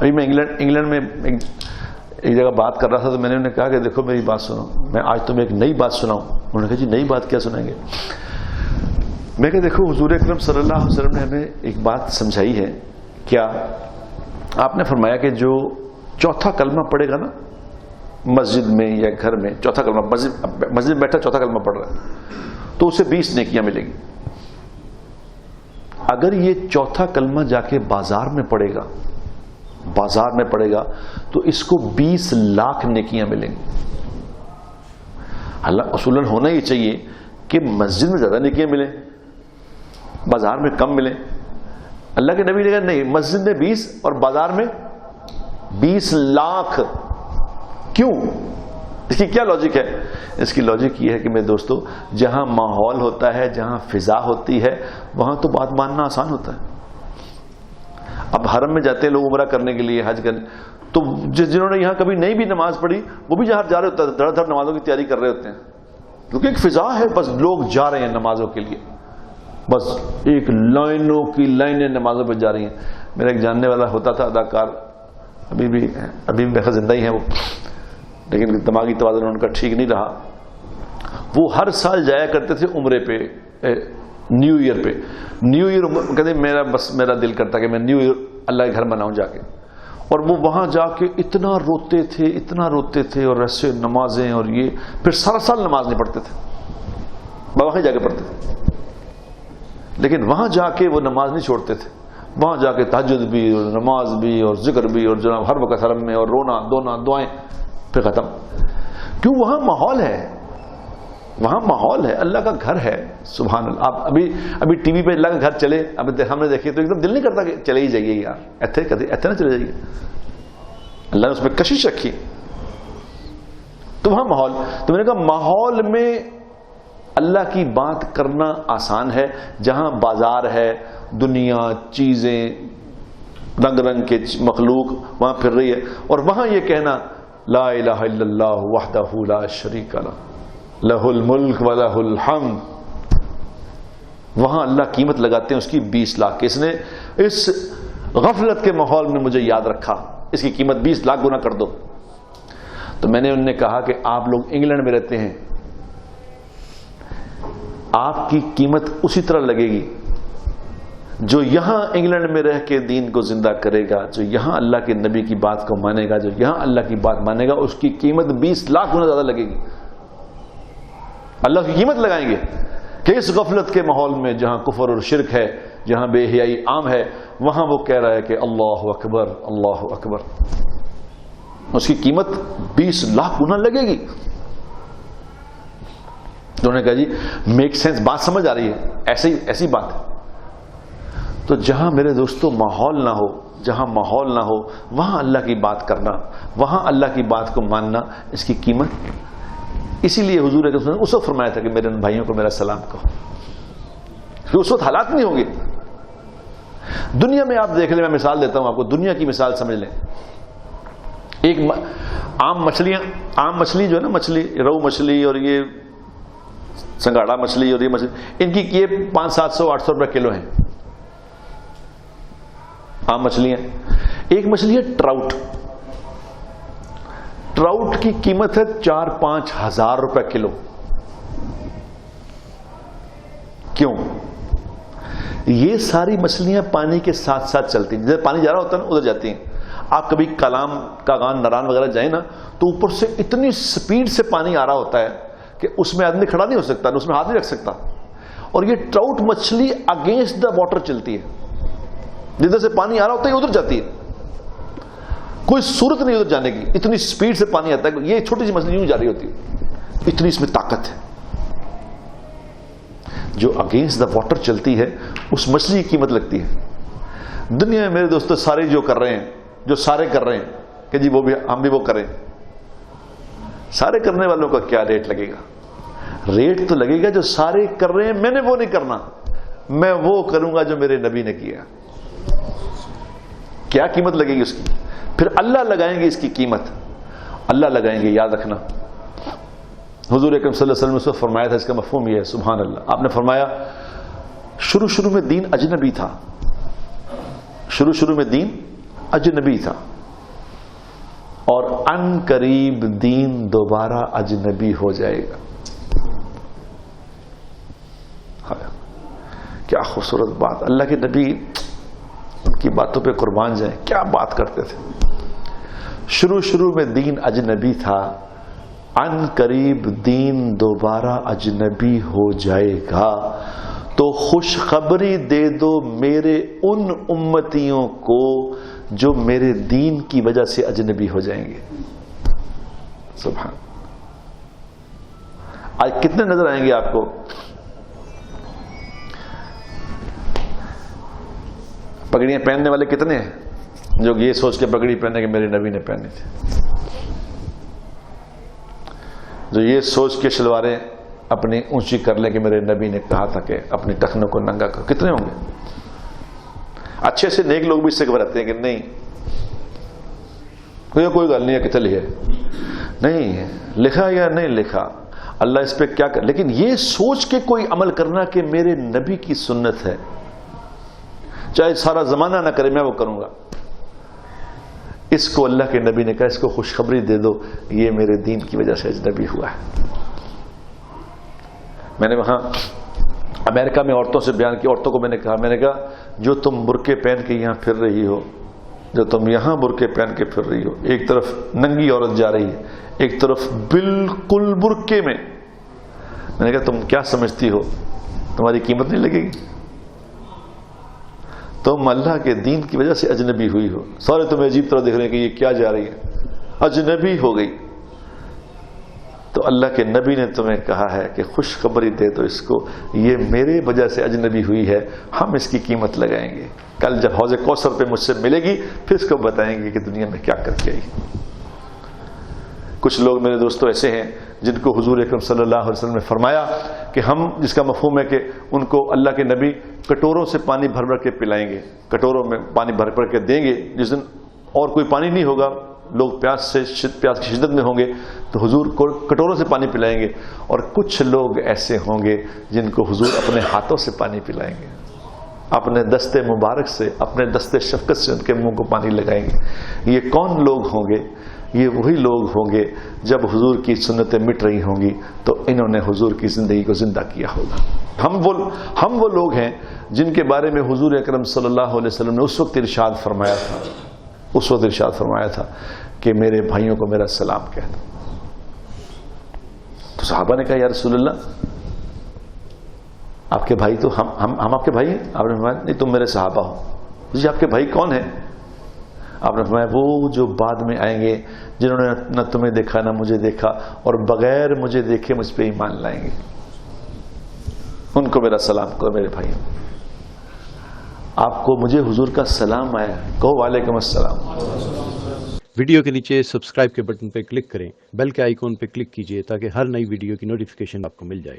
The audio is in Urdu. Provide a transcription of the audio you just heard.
ابھی میں انگلینڈ میں ایک جگہ بات کر رہا تھا، تو میں نے انہیں کہا کہ دیکھو میری بات سنو، میں آج تمہیں ایک نئی بات سناؤں. انہوں نے کہا جی نئی بات کیا سنائیں گے؟ میں کہ دیکھو حضور اکرم صلی اللہ علیہ وسلم نے ہمیں ایک بات سمجھائی ہے. کیا؟ آپ نے فرمایا کہ جو چوتھا کلمہ پڑھے گا نا مسجد میں یا گھر میں، چوتھا کلمہ مسجد میں بیٹھا چوتھا کلمہ پڑھ رہا ہے تو اسے 20 نیکیاں ملیں گی. اگر یہ چوتھا کلمہ جا کے بازار میں پڑھے گا، بازار میں پڑھے گا تو اس کو 20 لاکھ نیکیاں ملیں گی. اللہ اصولاً ہونا یہ چاہیے کہ مسجد میں زیادہ نیکیاں ملیں، بازار میں کم ملیں. اللہ کے نبی نے کہا نہیں، مسجد میں 20 اور بازار میں 20 لاکھ. کیوں؟ اس کی کیا لاجک ہے؟ اس کی لاجک یہ ہے کہ میرے دوستو، جہاں ماحول ہوتا ہے، جہاں فضا ہوتی ہے، وہاں تو بات ماننا آسان ہوتا ہے. اب حرم میں جاتے ہیں لوگ عمرہ کرنے کے لیے، حج کرنے، تو جنہوں نے یہاں کبھی نہیں بھی نماز پڑھی وہ بھی جہاں جا رہے ہوتے ہیں دھڑ دھڑ نمازوں کی تیاری کر رہے ہوتے ہیں، کیونکہ ایک فضا ہے، بس لوگ جا رہے ہیں نمازوں کے لیے، بس ایک لائنوں کی لائنیں نمازوں پہ جا رہی ہیں. میرا ایک جاننے والا ہوتا تھا اداکار، ابھی بھی زندہ ہی ہیں وہ، لیکن دماغی توازن ان کا ٹھیک نہیں رہا. وہ ہر سال جایا کرتے تھے عمرے پہ، نیو ایئر پہ. نیو ایئر کہتے میرا دل کرتا کہ میں نیو ایئر اللہ کے گھر مناؤں جا کے. اور وہ وہاں جا کے اتنا روتے تھے اور ایسے نمازیں، اور یہ پھر سارا سال نماز نہیں پڑھتے تھے، وہاں جا کے پڑھتے تھے. لیکن وہاں جا کے وہ نماز نہیں چھوڑتے تھے، وہاں جا کے تہجد بھی اور نماز بھی اور ذکر بھی، اور جناب ہر وقت حرم میں، اور رونا دھونا دعائیں، پھر ختم. کیوں؟ وہاں ماحول ہے، وہاں ماحول ہے، اللہ کا گھر ہے. سبحان اللہ. آپ ابھی ٹی وی پہ اللہ کا گھر چلے، اب ہم نے دیکھے تو ایک دم دل نہیں کرتا کہ چلے ہی جائیے یار، ایتھے نہ چلے جائیے. اللہ نے اس میں کشش رکھی، تو وہاں ماحول. تو میں نے کہا ماحول میں اللہ کی بات کرنا آسان ہے. جہاں بازار ہے، دنیا، چیزیں، رنگ رنگ کے مخلوق وہاں پھر رہی ہے، اور وہاں یہ کہنا لا الہ الا اللہ وحدہ لا شریک لہ لہ الملک ولہ الحمد، وہاں اللہ قیمت لگاتے ہیں اس کی 20 لاکھ. اس نے اس غفلت کے ماحول میں مجھے یاد رکھا، اس کی قیمت 20 لاکھ گنا کر دو. تو میں نے انہوں نے کہا کہ آپ لوگ انگلینڈ میں رہتے ہیں، آپ کی قیمت اسی طرح لگے گی جو یہاں انگلینڈ میں رہ کے دین کو زندہ کرے گا، جو یہاں اللہ کے نبی کی بات کو مانے گا، جو یہاں اللہ کی بات مانے گا، اس کی قیمت 20 لاکھ گنا زیادہ لگے گی. اللہ کی قیمت لگائیں گے کہ اس غفلت کے ماحول میں جہاں کفر اور شرک ہے، جہاں بے حیائی عام ہے، وہاں وہ کہہ رہا ہے کہ اللہ اکبر اللہ اکبر، اس کی قیمت 20 لاکھ گنا لگے گی. انہوں نے کہا جی میک سینس، بات سمجھ آ رہی ہے، ایسی بات ہے. تو جہاں میرے دوستو ماحول نہ ہو، جہاں ماحول نہ ہو، وہاں اللہ کی بات کرنا، وہاں اللہ کی بات کو ماننا، اس کی قیمت. اسی لیے حضور نے اس وقت فرمایا تھا کہ میرے ان بھائیوں کو میرا سلام کہو، کہ اس وقت حالات نہیں ہوں گے. دنیا میں آپ دیکھ لیں، میں مثال دیتا ہوں آپ کو، دنیا کی مثال سمجھ لیں. ایک عام مچھلی جو ہے نا، مچھلی، روہو مچھلی اور یہ سنگاڑا مچھلی اور یہ مچھلی، ان کی یہ 500-700-800 روپے کلو ہیں، عام مچھلیاں. ایک مچھلی ہے ٹراؤٹ کی قیمت ہے 4-5 ہزار روپے کلو. کیوں؟ یہ ساری مچھلیاں پانی کے ساتھ ساتھ چلتی ہیں، جدھر پانی جا رہا ہوتا ہے نا ادھر جاتی ہیں. آپ کبھی کلام کاغان نران وغیرہ جائیں نا، تو اوپر سے اتنی سپیڈ سے پانی آ رہا ہوتا ہے کہ اس میں آدمی کھڑا نہیں ہو سکتا، اس میں ہاتھ نہیں رکھ سکتا. اور یہ ٹراؤٹ مچھلی اگینسٹ دا واٹر چلتی ہے، جدھر سے پانی آ رہا ہوتا ہے ادھر جاتی ہے، کوئی صورت نہیں ادھر جانے کی، اتنی سپیڈ سے پانی آتا ہے. یہ چھوٹی سی مچھلی یوں جا رہی ہوتی ہے، اتنی اس میں طاقت ہے. جو اگینسٹ دا واٹر چلتی ہے اس مچھلی کی قیمت لگتی ہے. دنیا میں میرے دوستو سارے جو کر رہے ہیں، جو سارے کر رہے ہیں کہ جی وہ بھی ہم بھی وہ کریں، سارے کرنے والوں کا کیا ریٹ لگے گا؟ ریٹ تو لگے گا جو سارے کر رہے ہیں، میں نے وہ نہیں کرنا، میں وہ کروں گا جو میرے نبی نے کیا. کیا قیمت لگے گی اس کی؟ پھر اللہ لگائیں گے اس کی قیمت، اللہ لگائیں گے. یاد رکھنا حضور اکرم صلی اللہ علیہ وسلم نے اس کو فرمایا تھا، اس کا مفہوم یہ ہے. سبحان اللہ. آپ نے فرمایا شروع میں دین اجنبی تھا، شروع میں دین اجنبی تھا، اور ان قریب دین دوبارہ اجنبی ہو جائے گا. کیا خوبصورت بات. اللہ کے نبی ان کی باتوں پہ قربان جائیں، کیا بات کرتے تھے. شروع میں دین اجنبی تھا، ان قریب دین دوبارہ اجنبی ہو جائے گا، تو خوشخبری دے دو میرے ان امتیوں کو جو میرے دین کی وجہ سے اجنبی ہو جائیں گے. سبحان. آج کتنے نظر آئیں گے آپ کو پگڑیاں پہننے والے؟ کتنے ہیں جو یہ سوچ کے پگڑی پہنے کہ میرے نبی نے پہنی تھی، جو یہ سوچ کے شلواریں اپنی اونچی کر لیں کہ میرے نبی نے کہا تھا کہ اپنی ٹخنوں کو ننگا کر. کتنے ہوں گے؟ اچھے سے نیک لوگ بھی اس سے گھبراتے ہیں کہ نہیں کوئی گل نہیں ہے، کتنے لکھے نہیں لکھا یا نہیں لکھا، اللہ اس پہ کیا کر. لیکن یہ سوچ کے کوئی عمل کرنا کہ میرے نبی کی سنت ہے، چاہے سارا زمانہ نہ کرے میں وہ کروں گا، اس کو اللہ کے نبی نے کہا اس کو خوشخبری دے دو یہ میرے دین کی وجہ سے اجنبی ہوا ہے. میں نے وہاں امریکہ میں عورتوں سے بیان کی، عورتوں کو میں نے کہا جو تم برقعے پہن کے یہاں پھر رہی ہو، جو تم یہاں برقعے پہن کے پھر رہی ہو، ایک طرف ننگی عورت جا رہی ہے، ایک طرف بالکل برقعے میں نے کہا تم کیا سمجھتی ہو تمہاری قیمت نہیں لگے گی؟ تم اللہ کے دین کی وجہ سے اجنبی ہوئی ہو، سارے تمہیں عجیب طرح دیکھ رہے ہیں کہ یہ کیا جا رہی ہے، اجنبی ہو گئی. تو اللہ کے نبی نے تمہیں کہا ہے کہ خوشخبری دے دو اس کو یہ میرے وجہ سے اجنبی ہوئی ہے، ہم اس کی قیمت لگائیں گے. کل جب حوض کوثر پہ مجھ سے ملے گی پھر اس کو بتائیں گے کہ دنیا میں کیا کر کے آئی. کچھ لوگ میرے دوستوں ایسے ہیں جن کو حضور اکرم صلی اللہ علیہ وسلم نے فرمایا کہ ہم، جس کا مفہوم ہے کہ ان کو اللہ کے نبی کٹوروں سے پانی بھر بھر کے پلائیں گے، کٹوروں میں پانی بھر بھر کے دیں گے، جس دن اور کوئی پانی نہیں ہوگا، لوگ پیاس کی شدت میں ہوں گے تو حضور کو کٹوروں سے پانی پلائیں گے. اور کچھ لوگ ایسے ہوں گے جن کو حضور اپنے ہاتھوں سے پانی پلائیں گے، اپنے دستے مبارک سے، اپنے دستے شفقت سے ان کے منہ کو پانی لگائیں گے. یہ کون لوگ ہوں گے؟ یہ وہی لوگ ہوں گے جب حضور کی سنتیں مٹ رہی ہوں گی تو انہوں نے حضور کی زندگی کو زندہ کیا ہوگا. ہم وہ لوگ ہیں جن کے بارے میں حضور اکرم صلی اللہ علیہ وسلم نے اس وقت ارشاد فرمایا تھا کہ میرے بھائیوں کو میرا سلام کہہ دو. تو صحابہ نے کہا یا رسول اللہ آپ کے بھائی تو ہم آپ کے بھائی ہیں؟ آپ نے فرمایا نہیں تم میرے صحابہ ہو. جی آپ کے بھائی کون ہیں؟ آپ نے فرمایا وہ جو بعد میں آئیں گے جنہوں نے نہ تمہیں دیکھا نہ مجھے دیکھا اور بغیر مجھے دیکھے مجھ پہ ایمان لائیں گے، ان کو میرا سلام کرو میرے بھائیوں. آپ کو مجھے حضور کا سلام آیا، کہو وعلیکم السلام. ویڈیو کے نیچے سبسکرائب کے بٹن پہ کلک کریں، بیل کے آئیکن پہ کلک کیجئے تاکہ ہر نئی ویڈیو کی نوٹیفیکیشن آپ کو مل جائے.